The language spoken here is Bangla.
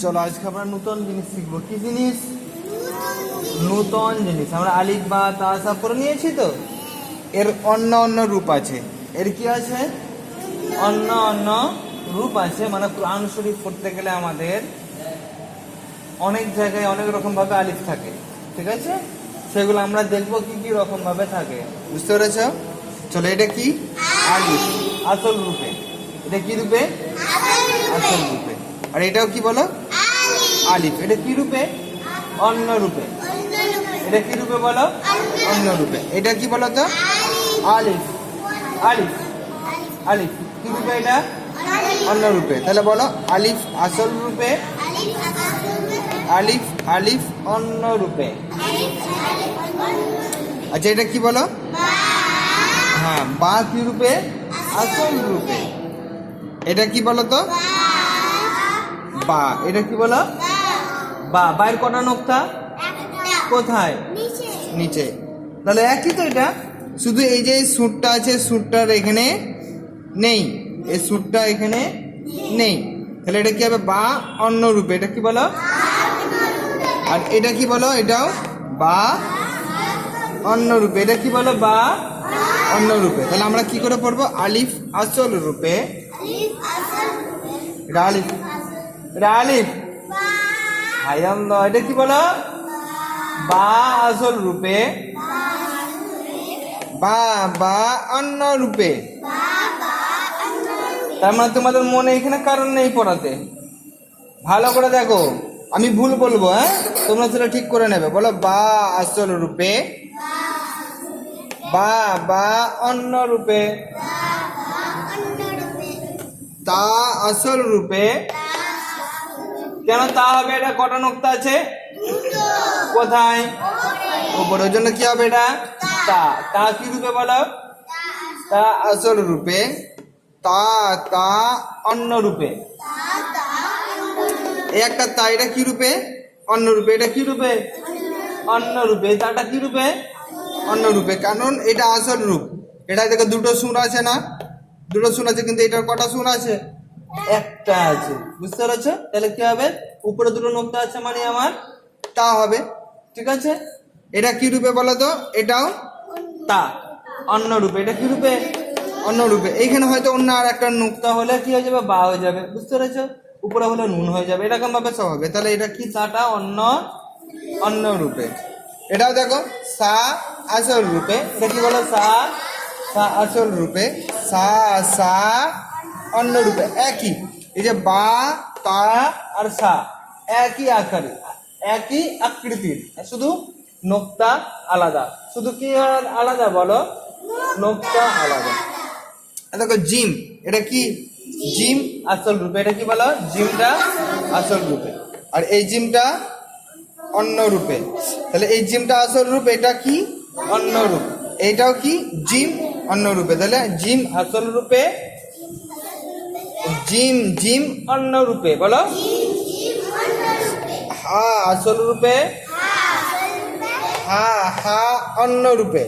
চলো আজকে আমরা নতুন জিনিস শিখবো। কি জিনিস? নতুন জিনিস। আমরা আলিফ বা তা সব করে নিয়েছি তো, এর অন্য অন্য রূপ আছে। এর কি আছে? অন্য অন্য রূপ আছে। মানে কোরআন শরীফ পড়তে গেলে আমাদের অনেক জায়গায় অনেক রকম ভাবে আলিফ থাকে, ঠিক আছে? সেগুলো আমরা দেখবো কি কি রকম ভাবে থাকে, বুঝতে পেরেছ? চলো, এটা কি? আলিফ আসল রূপে। এটা কি রূপে? আসল রূপে। আর এটাও কি বলো? আলিফ। এটা কি রূপে? অন্য রূপে। এটা কি রূপে বলো? অন্য রূপে। এটা কি বলো তো? আলিফ। আলিফ আলিফ কি রূপে? এটা অন্য রূপে। তাহলে বলো আলিফ আসল রূপে, আলিফ আলিফ অন্য রূপে। আচ্ছা, এটা কি বলো? হ্যাঁ, বা কি রূপে? আসল রূপে। এটা কি বলো তো? বা। এটা কি বলো? বা। বাইর কটা নোক্তা? কোথায়? নিচে। তাহলে একই তো। এটা শুধু এই যে সুরটা আছে, সুরটার এখানে নেই, এই সুরটা এখানে নেই। তাহলে এটা কি হবে? বা অন্য রূপে। এটা কি বলো? আর এটা কি বলো? এটাও বা অন্য রূপে। এটা কি বলো? বা অন্য রূপে। তাহলে আমরা কি করে পড়বো? আলিফ আসল রূপে। এটা আলিফ, এটা আলিফ। এটা কি বলো? বা আসল রূপে, বা বা অন্য রূপে। তার মানে তোমাদের মনে এখানে কারণ নেই পড়াতে। ভালো করে দেখো, আমি ভুল বলবো, হ্যাঁ, তোমরা সেটা ঠিক করে নেবে। বলো বা আসল রূপে, বা বা অন্য রূপে, তা আসল রূপে। কেন তা হবে? এটা কটা নোক্তা আছে? কোথায়? উপরে। ওই জন্য কি হবে? এটা তা। তা কি রূপে বলো? তা আসল রূপে, তা তা অন্য রূপে। এই একটা তা, এটা কি রূপে? অন্য রূপে। এটা কি রূপে? অন্য রূপে। তাটা কি রূপে? অন্য রূপে। কারণ এটা আসল রূপ। এটা দেখো দুটো সুর আছে না? দুটো সুর আছে, কিন্তু এটার কটা সুর আছে? একটা আছে, বুঝতে পারছো? তাহলে কি হবে? উপরে দুটো নোক্তা আছে মানে আমার তা হবে, ঠিক আছে? এটা কি রূপে বলো তো? এটাও তা অন্য রূপে। এটা কি রূপে? অন্য রূপে। এইখানে হয়তো অন্য আর একটা নোক্তা হলে কি হয়ে যাবে? বা হয়ে যাবে, বুঝতে পেরেছো? উপরে হলে নুন হয়ে যাবে, এরকম ভাবে সব হবে। তাহলে এটা কি? তাটা অন্য অন্য রূপে। এটাও দেখো সা আসল রূপে। এটা কি বলো? সা সা আসল রূপে, সা সা অন্য রূপে। একই। এই যে বা তা আর সা একই আকারে, একই আকৃতির, শুধু নোক্তা আলাদা। শুধু কি আলাদা বলো? নোক্তা আলাদা। দেখো জিম। এটা কি? জিম আসল রূপে। এটা কি বলো? জিমটা আসল রূপে। আর এই জিমটা অন্য রূপে। তাহলে এই জিমটা আসল রূপ, এটা কি? অন্য রূপ। এইটাও কি? জিম অন্য রূপে। তাহলে জিম আসল রূপে, জিম জিম অন্য রূপে। বলো হা আসল রূপে, হা হা অন্য রূপে।